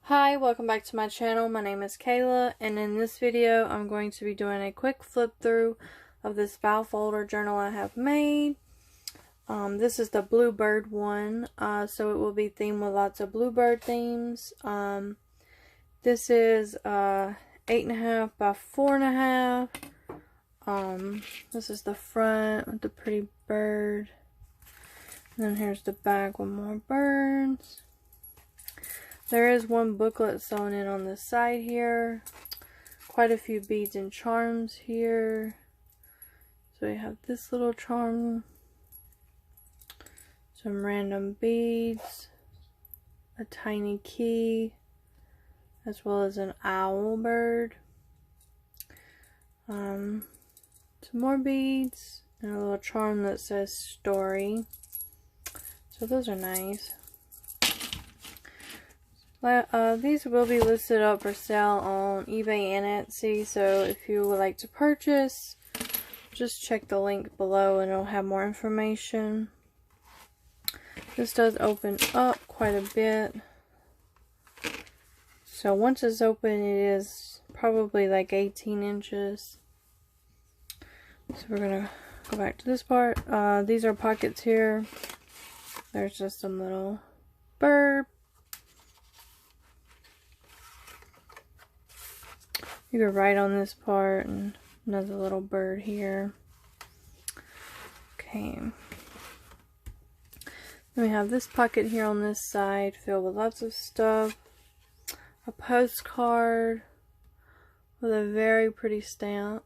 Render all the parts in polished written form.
Hi, welcome back to my channel. My name is Kayla, and in this video I'm going to be doing a quick flip through of this file folder journal I have made. This is the bluebird one, so it will be themed with lots of bluebird themes. This is 8.5 by 4.5. This is the front with the pretty bird. And then here's the back with more birds. There is one booklet sewn in on the side here. Quite a few beads and charms here. So we have this little charm. Some random beads. A tiny key. As well as an owl bird. Some more beads. And a little charm that says story. So those are nice. These will be listed up for sale on eBay and Etsy, so if you would like to purchase, just check the link below and it'll have more information. This does open up quite a bit. So once it's open, it is probably like 18 inches. So we're going to go back to this part. These are pockets here. There's just some little bird. You could write on this part, and another little bird here. Okay. Then we have this pocket here on this side filled with lots of stuff. A postcard with a very pretty stamp.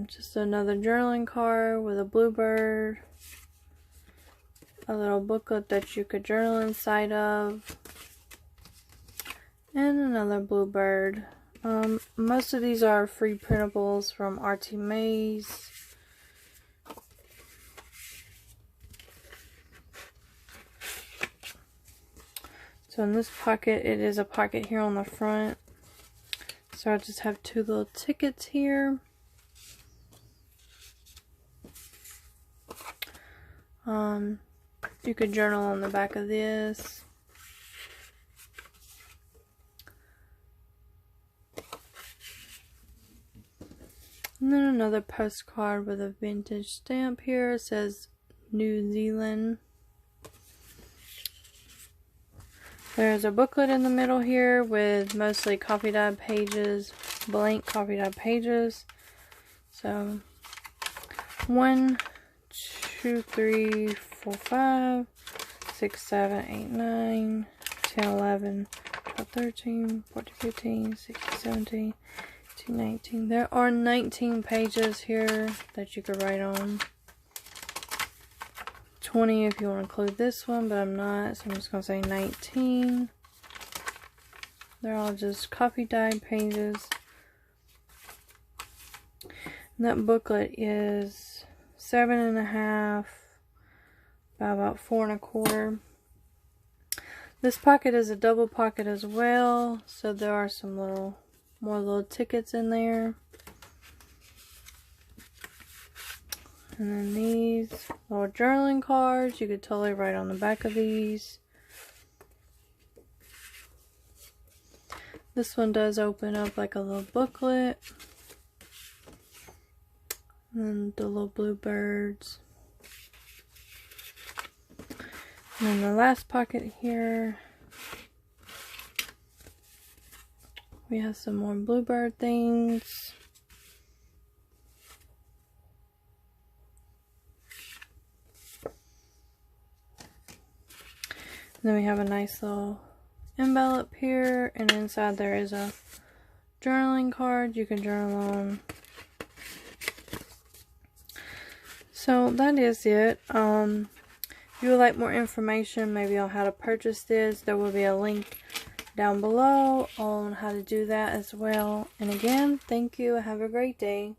Just another journaling card with a bluebird. A little booklet that you could journal inside of. And another bluebird. Most of these are free printables from Handmade. So in this pocket, it is a pocket here on the front. So I just have two little tickets here. You could journal on the back of this. And then another postcard with a vintage stamp here. It says New Zealand. There's a booklet in the middle here with mostly coffee dyed pages, blank coffee dyed pages. So 1, 2, 3, 4, 5, 6, 7, 8, 9, 10, 11, 12, 13, 14, 15, 16, 17, 19. There are 19 pages here that you could write on. 20 if you want to include this one, but I'm not, so I'm just going to say 19. They're all just coffee dyed pages. And that booklet is 7.5 by about 4.25. This pocket is a double pocket as well, so there are some more little tickets in there. And then these little journaling cards, you could totally write on the back of these. This one does open up like a little booklet. And then the little bluebirds. And then the last pocket here, we have some more bluebird things. And then we have a nice little envelope here, and inside there is a journaling card you can journal on. So that is it. If you would like more information maybe on how to purchase this, there will be a link down below on how to do that as well. And again, thank you. Have a great day.